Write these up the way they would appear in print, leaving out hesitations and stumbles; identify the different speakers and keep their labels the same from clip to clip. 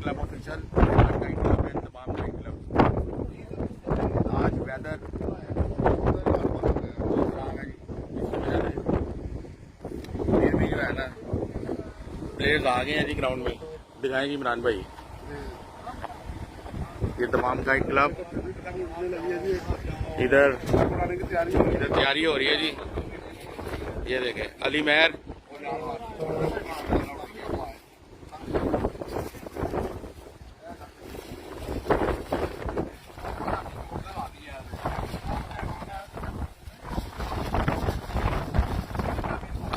Speaker 1: Club official तमाम kite club. आज weather फिर भी जो है ना प्लेयर्स आ गए हैं जी ग्राउंड में। दिखाएं जी इमरान भाई, ये तमाम काइट क्लब इधर तैयारी हो रही है जी। ये देखें अली मेहर,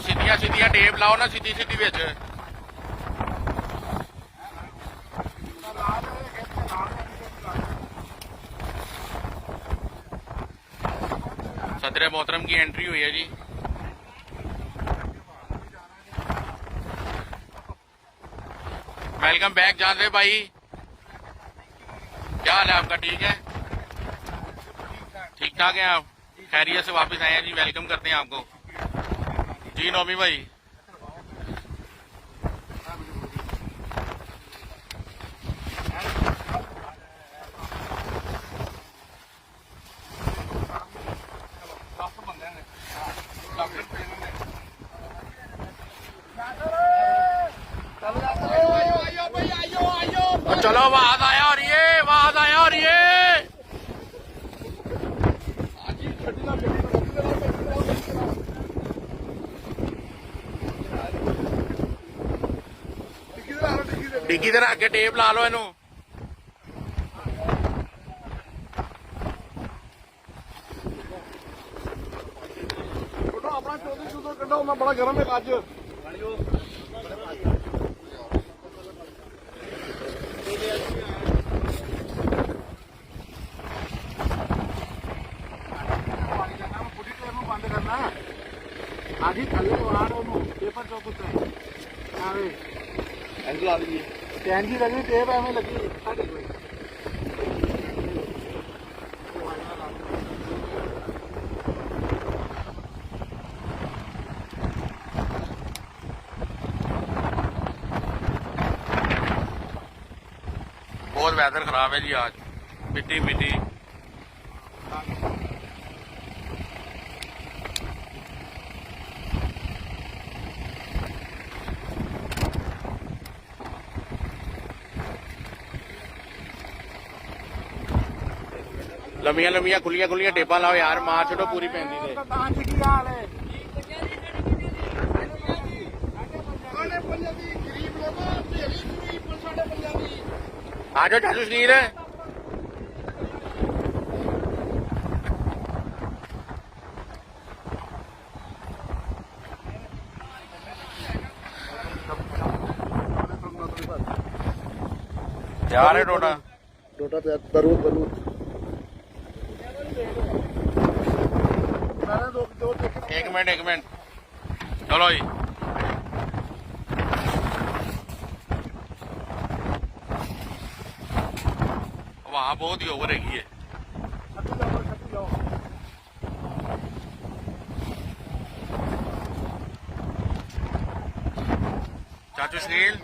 Speaker 1: सीधिया सीधिया टेप लाओ ना, सीधी सीधी बिच सदर मोहतरम की एंट्री हुई है जी। वेलकम बैक जानवे भाई, क्या हाल है आपका? ठीक है, ठीक ठाक है आप? खैरियत से वापस आए हैं जी, वेलकम करते हैं आपको जी। नौमी भाई चलो, आवाज आया और ये आवाज आया और ये डिग्गी तरह आगे टेप ला लो इनू।
Speaker 2: अपना 24 घंटा मैं बड़ा गर्म है आज। आधी थले आ रहे पेपर जो कुछ है एंजी आ रही है, एंजी लगी टेप एवं लगी
Speaker 1: बहुत वेदर खराब है जी आज, मिट्टी मिट्टी। लम्बिया लम्बिया खुलिया खुलिया टेपा लाओ यार, मार छोड़ो पूरी पहनती थे। आ जाओ चाचू शरीर है। तैयार है डोडा?
Speaker 2: डोडा तैयार, बरूद बरूद।
Speaker 1: एक मिनट चलो जी। वहां बहुत ही ओवर है। चाचू शकील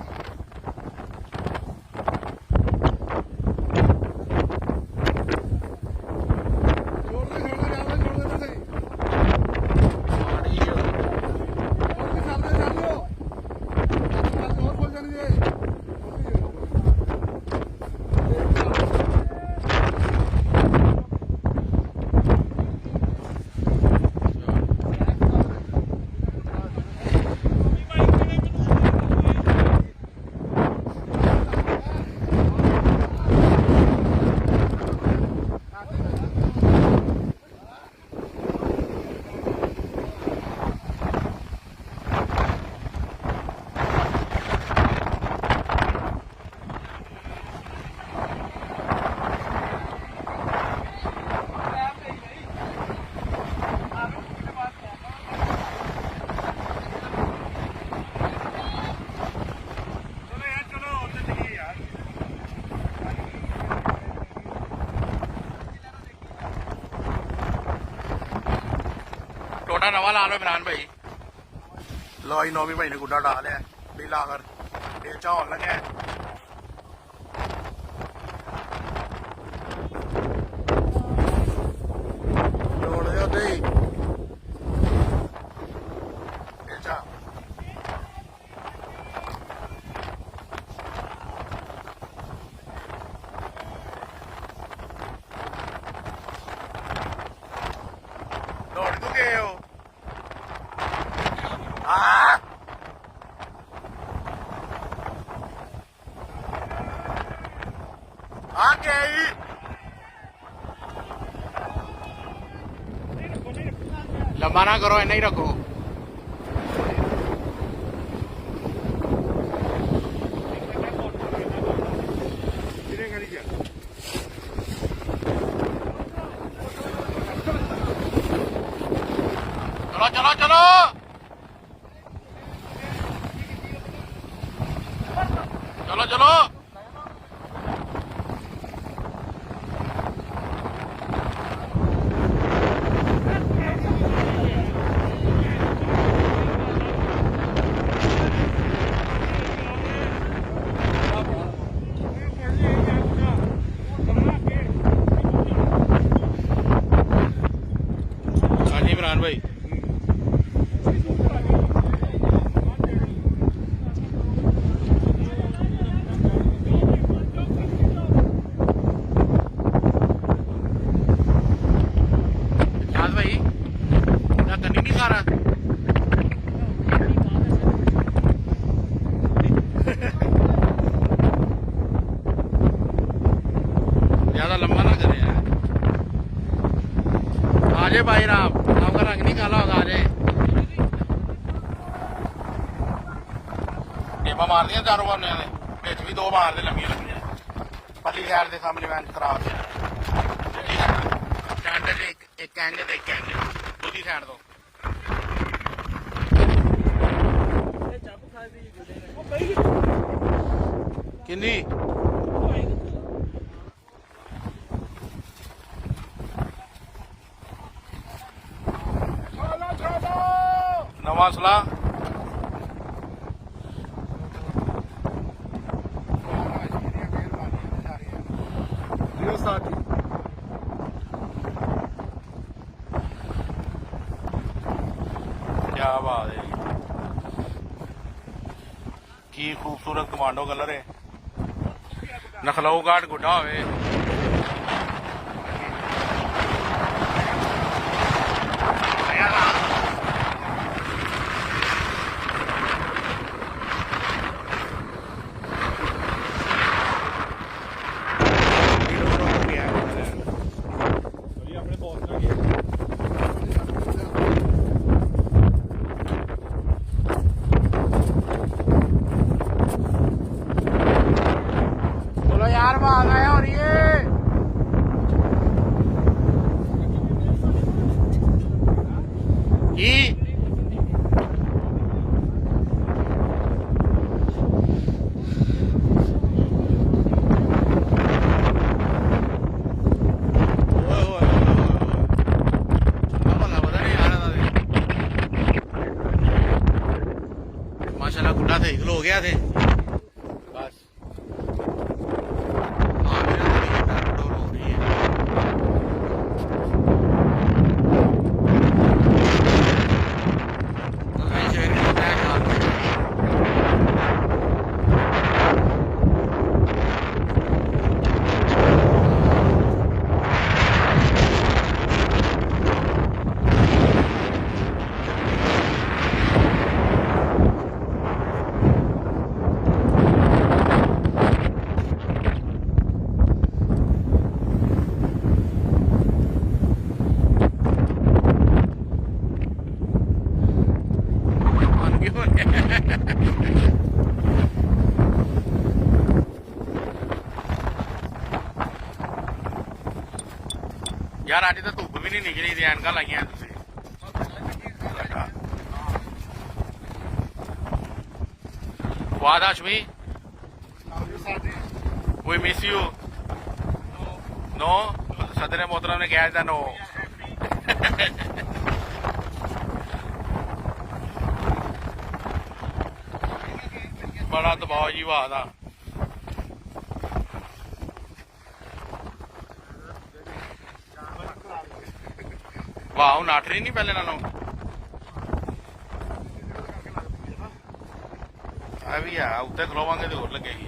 Speaker 1: गुड्डा नवा ला लो इमरान भाई। लो जी नौवीं भाई ने गुड्डा डाल लिया, ढीला कर बेचा होने लगे। आगे लंबा ना करो इन्ना ही रखो चलो चलो चलो चलो चलो हाँ जी इमरान भाई भाई क्या करनी नहीं खा रहा ज्यादा लंबा ना करे यार आजे भाई राम आपका रंग नहीं काला होगा आजे टेपा मार दिया चारों बने ने भी दो मार दे लंबिया लंबिया पली साइड के सामने मैं खराब एक कहने तो एक कहने दूसरी साइड तो किन्नी नवा सलाह क्या बात है की खूबसूरत कमांडो कलर है नखलऊ घाट गुड्डा होवे यार भाग आया और ये माशाल्लाह गुड्डा थे हो गया थे बस यार आज तो धुप भी नहीं निकली थी एनक लाइया वाद हाशमी वी मिस यू नो सदर मोहतरम ने कहा था नो बड़ा दबाव जी वाह था वाह हूँ नाठ रही नहीं पहले नालों भी है उत्ते खलोवांगे तो होर लगेगी